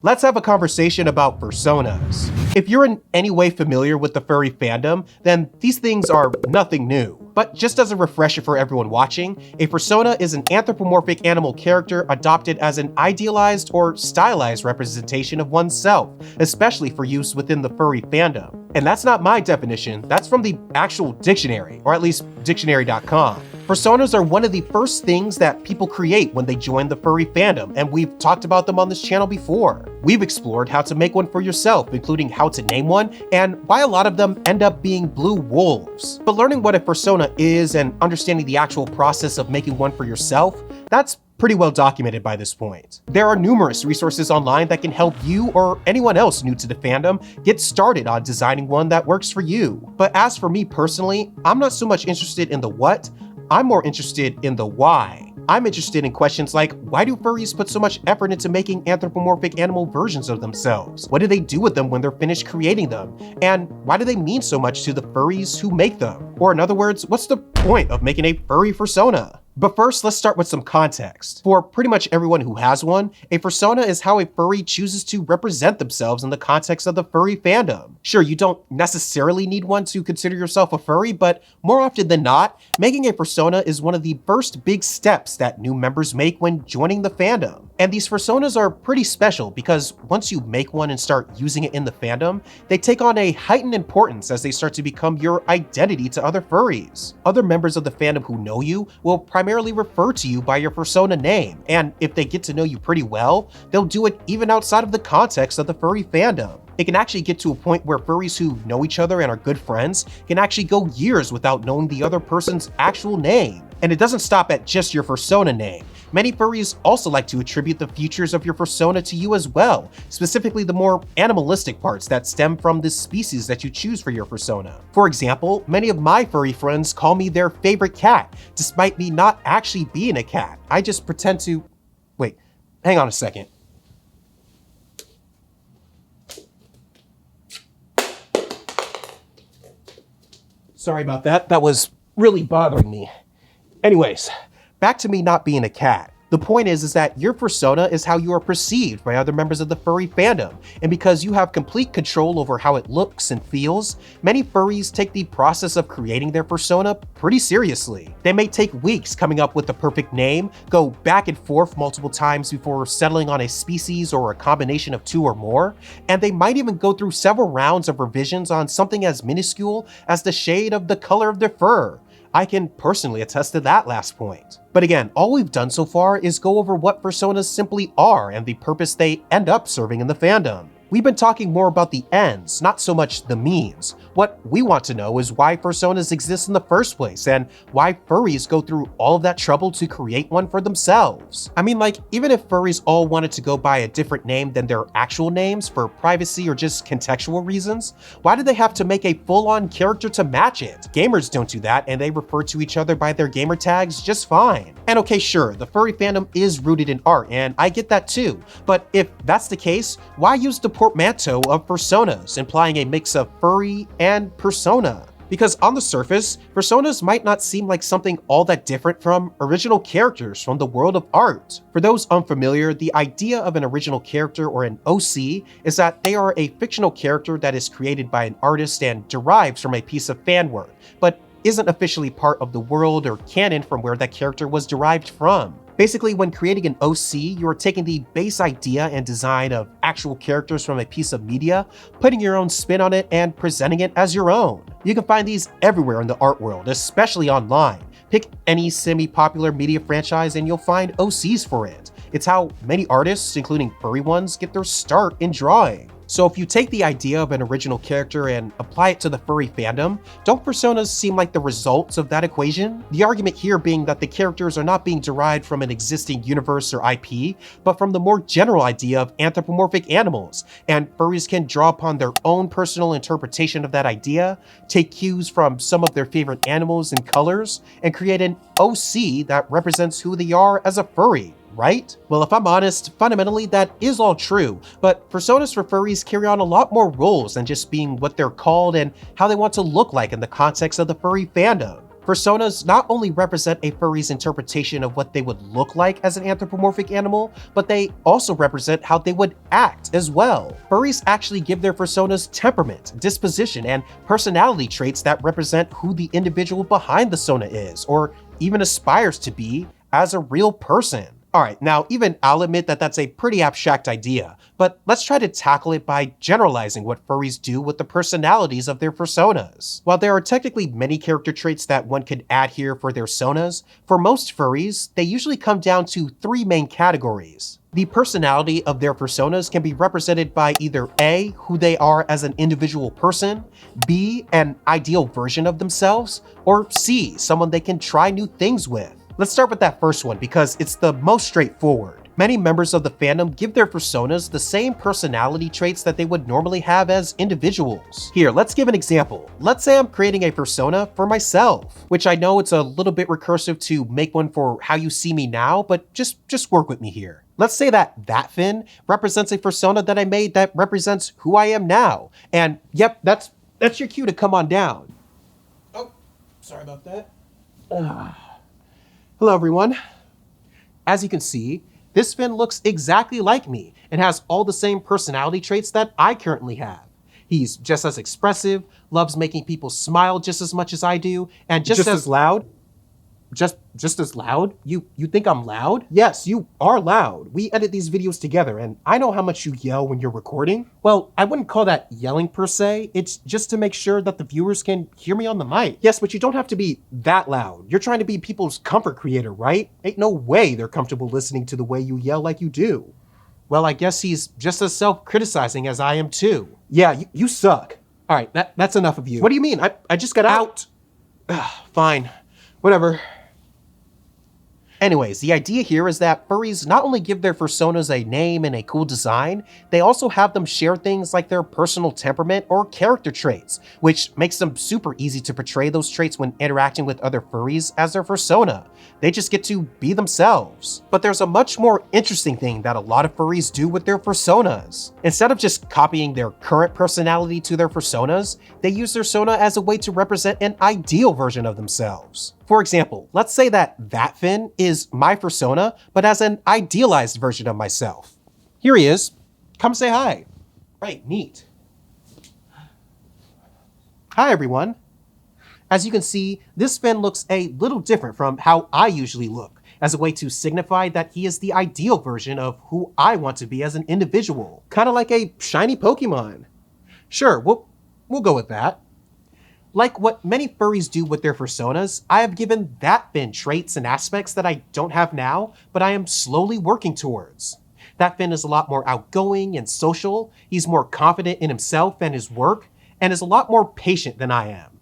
Let's have a conversation about fursonas. If you're in any way familiar with the furry fandom, then these things are nothing new. But just as a refresher for everyone watching, a fursona is an anthropomorphic animal character adopted as an idealized or stylized representation of oneself, especially for use within the furry fandom. And that's not my definition, that's from the actual dictionary, or at least dictionary.com. Fursonas are one of the first things that people create when they join the furry fandom, and we've talked about them on this channel before. We've explored how to make one for yourself, including how to name one, and why a lot of them end up being blue wolves. But learning what a fursona is and understanding the actual process of making one for yourself, that's pretty well documented by this point. There are numerous resources online that can help you or anyone else new to the fandom get started on designing one that works for you. But as for me personally, I'm not so much interested in the what, I'm more interested in the why. I'm interested in questions like, why do furries put so much effort into making anthropomorphic animal versions of themselves? What do they do with them when they're finished creating them? And why do they mean so much to the furries who make them? Or in other words, what's the point of making a furry fursona? But first, let's start with some context. For pretty much everyone who has one, a fursona is how a furry chooses to represent themselves in the context of the furry fandom. Sure, you don't necessarily need one to consider yourself a furry, but more often than not, making a fursona is one of the first big steps that new members make when joining the fandom. And these fursonas are pretty special because once you make one and start using it in the fandom, they take on a heightened importance as they start to become your identity to other furries. Other members of the fandom who know you will primarily refer to you by your fursona name, and if they get to know you pretty well, they'll do it even outside of the context of the furry fandom. It can actually get to a point where furries who know each other and are good friends can actually go years without knowing the other person's actual name. And it doesn't stop at just your fursona name. Many furries also like to attribute the features of your fursona to you as well, specifically the more animalistic parts that stem from the species that you choose for your fursona. For example, many of my furry friends call me their favorite cat, despite me not actually being a cat. I just pretend to... Wait, hang on a second. Sorry about that, that was really bothering me. Anyways, back to me not being a cat. The point is that your fursona is how you are perceived by other members of the furry fandom, and because you have complete control over how it looks and feels, many furries take the process of creating their fursona pretty seriously. They may take weeks coming up with the perfect name, go back and forth multiple times before settling on a species or a combination of two or more, and they might even go through several rounds of revisions on something as minuscule as the shade of the color of their fur. I can personally attest to that last point. But again, all we've done so far is go over what fursonas simply are and the purpose they end up serving in the fandom. We've been talking more about the ends, not so much the means. What we want to know is why fursonas exist in the first place and why furries go through all of that trouble to create one for themselves. I mean, like, even if furries all wanted to go by a different name than their actual names for privacy or just contextual reasons, why do they have to make a full-on character to match it? Gamers don't do that, and they refer to each other by their gamer tags just fine. And okay, sure, the furry fandom is rooted in art, and I get that too, but if that's the case, why use the portmanteau of fursonas, implying a mix of furry and persona? Because on the surface, fursonas might not seem like something all that different from original characters from the world of art. For those unfamiliar, the idea of an original character or an OC is that they are a fictional character that is created by an artist and derives from a piece of fan work, but isn't officially part of the world or canon from where that character was derived from. Basically, when creating an OC, you are taking the base idea and design of actual characters from a piece of media, putting your own spin on it, and presenting it as your own. You can find these everywhere in the art world, especially online. Pick any semi-popular media franchise and you'll find OCs for it. It's how many artists, including furry ones, get their start in drawing. So if you take the idea of an original character and apply it to the furry fandom, don't fursonas seem like the results of that equation? The argument here being that the characters are not being derived from an existing universe or IP, but from the more general idea of anthropomorphic animals, and furries can draw upon their own personal interpretation of that idea, take cues from some of their favorite animals and colors, and create an OC that represents who they are as a furry. Right? Well, if I'm honest, fundamentally that is all true, but fursonas for furries carry on a lot more roles than just being what they're called and how they want to look like in the context of the furry fandom. Fursonas not only represent a furry's interpretation of what they would look like as an anthropomorphic animal, but they also represent how they would act as well. Furries actually give their fursonas temperament, disposition, and personality traits that represent who the individual behind the sona is, or even aspires to be as a real person. Alright, now even I'll admit that that's a pretty abstract idea, but let's try to tackle it by generalizing what furries do with the personalities of their fursonas. While there are technically many character traits that one could add here for their sonas, for most furries, they usually come down to three main categories. The personality of their fursonas can be represented by either A, who they are as an individual person, B, an ideal version of themselves, or C, someone they can try new things with. Let's start with that first one because it's the most straightforward. Many members of the fandom give their fursonas the same personality traits that they would normally have as individuals. Here, let's give an example. Let's say I'm creating a fursona for myself, which I know it's a little bit recursive to make one for how you see me now, but just work with me here. Let's say that fin represents a fursona that I made that represents who I am now. And yep, that's your cue to come on down. Oh, sorry about that. Hello everyone. As you can see, this fin looks exactly like me and has all the same personality traits that I currently have. He's just as expressive, loves making people smile just as much as I do, and just as loud. Just as loud? You think I'm loud? Yes, you are loud. We edit these videos together, and I know how much you yell when you're recording. Well, I wouldn't call that yelling per se. It's just to make sure that the viewers can hear me on the mic. Yes, but you don't have to be that loud. You're trying to be people's comfort creator, right? Ain't no way they're comfortable listening to the way you yell like you do. Well, I guess he's just as self-criticizing as I am too. Yeah, you suck. All right, that's enough of you. What do you mean? I just got out. Fine, whatever. Anyways, the idea here is that furries not only give their fursonas a name and a cool design, they also have them share things like their personal temperament or character traits, which makes them super easy to portray those traits when interacting with other furries as their fursona. They just get to be themselves. But there's a much more interesting thing that a lot of furries do with their fursonas. Instead of just copying their current personality to their fursonas, they use their sona as a way to represent an ideal version of themselves. For example, let's say that fin is my fursona, but as an idealized version of myself. Here he is. Come say hi. Right, neat. Hi, everyone. As you can see, this fin looks a little different from how I usually look, as a way to signify that he is the ideal version of who I want to be as an individual. Kind of like a shiny Pokemon. Sure, we'll go with that. Like what many furries do with their fursonas, I have given that fin traits and aspects that I don't have now, but I am slowly working towards. That fin is a lot more outgoing and social, he's more confident in himself and his work, and is a lot more patient than I am.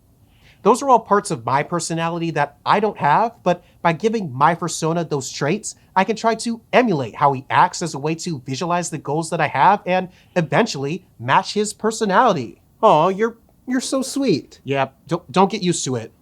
Those are all parts of my personality that I don't have, but by giving my fursona those traits, I can try to emulate how he acts as a way to visualize the goals that I have and eventually match his personality. Aw, You're so sweet. Yeah, don't get used to it.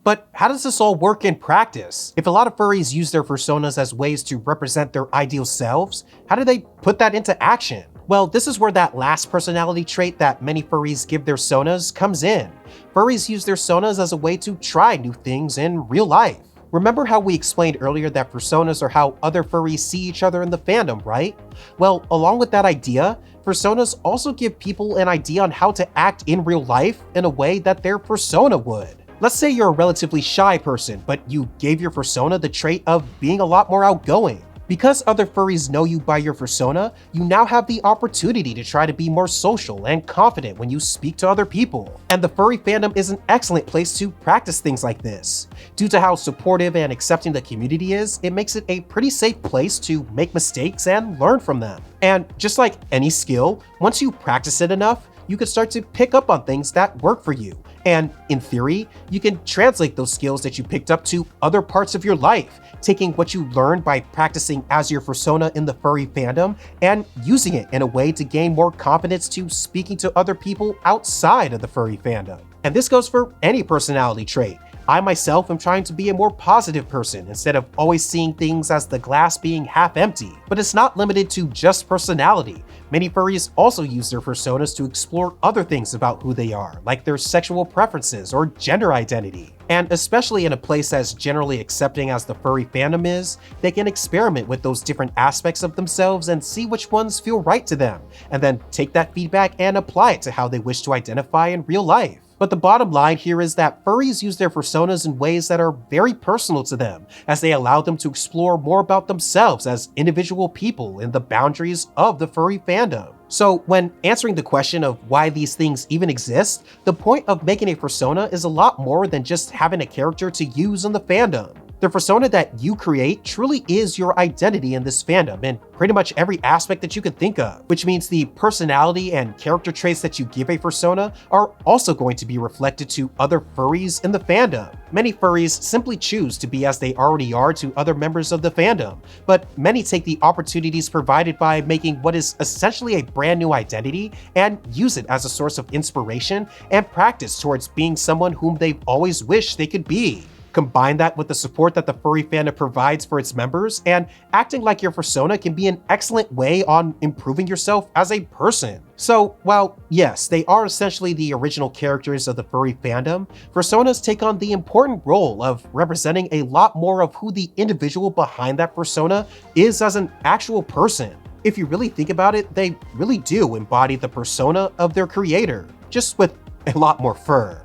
But how does this all work in practice? If a lot of furries use their fursonas as ways to represent their ideal selves, how do they put that into action? Well, this is where that last personality trait that many furries give their sonas comes in. Furries use their sonas as a way to try new things in real life. Remember how we explained earlier that fursonas are how other furries see each other in the fandom, right? Well, along with that idea, fursonas also give people an idea on how to act in real life in a way that their fursona would. Let's say you're a relatively shy person, but you gave your fursona the trait of being a lot more outgoing. Because other furries know you by your fursona, you now have the opportunity to try to be more social and confident when you speak to other people. And the furry fandom is an excellent place to practice things like this. Due to how supportive and accepting the community is, it makes it a pretty safe place to make mistakes and learn from them. And just like any skill, once you practice it enough, you can start to pick up on things that work for you. And in theory, you can translate those skills that you picked up to other parts of your life, taking what you learned by practicing as your fursona in the furry fandom and using it in a way to gain more confidence to speaking to other people outside of the furry fandom. And this goes for any personality trait. I myself am trying to be a more positive person instead of always seeing things as the glass being half empty. But it's not limited to just personality. Many furries also use their personas to explore other things about who they are, like their sexual preferences or gender identity. And especially in a place as generally accepting as the furry fandom is, they can experiment with those different aspects of themselves and see which ones feel right to them, and then take that feedback and apply it to how they wish to identify in real life. But the bottom line here is that furries use their personas in ways that are very personal to them, as they allow them to explore more about themselves as individual people in the boundaries of the furry fandom. So when answering the question of why these things even exist, the point of making a fursona is a lot more than just having a character to use in the fandom. The fursona that you create truly is your identity in this fandom in pretty much every aspect that you can think of, which means the personality and character traits that you give a fursona are also going to be reflected to other furries in the fandom. Many furries simply choose to be as they already are to other members of the fandom, but many take the opportunities provided by making what is essentially a brand new identity and use it as a source of inspiration and practice towards being someone whom they've always wished they could be. Combine that with the support that the furry fandom provides for its members, and acting like your fursona can be an excellent way on improving yourself as a person. So, while yes, they are essentially the original characters of the furry fandom, fursonas take on the important role of representing a lot more of who the individual behind that fursona is as an actual person. If you really think about it, they really do embody the persona of their creator, just with a lot more fur.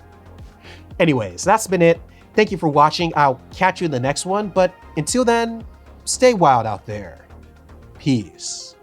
Anyways, that's been it. Thank you for watching. I'll catch you in the next one, but until then, stay wild out there. Peace.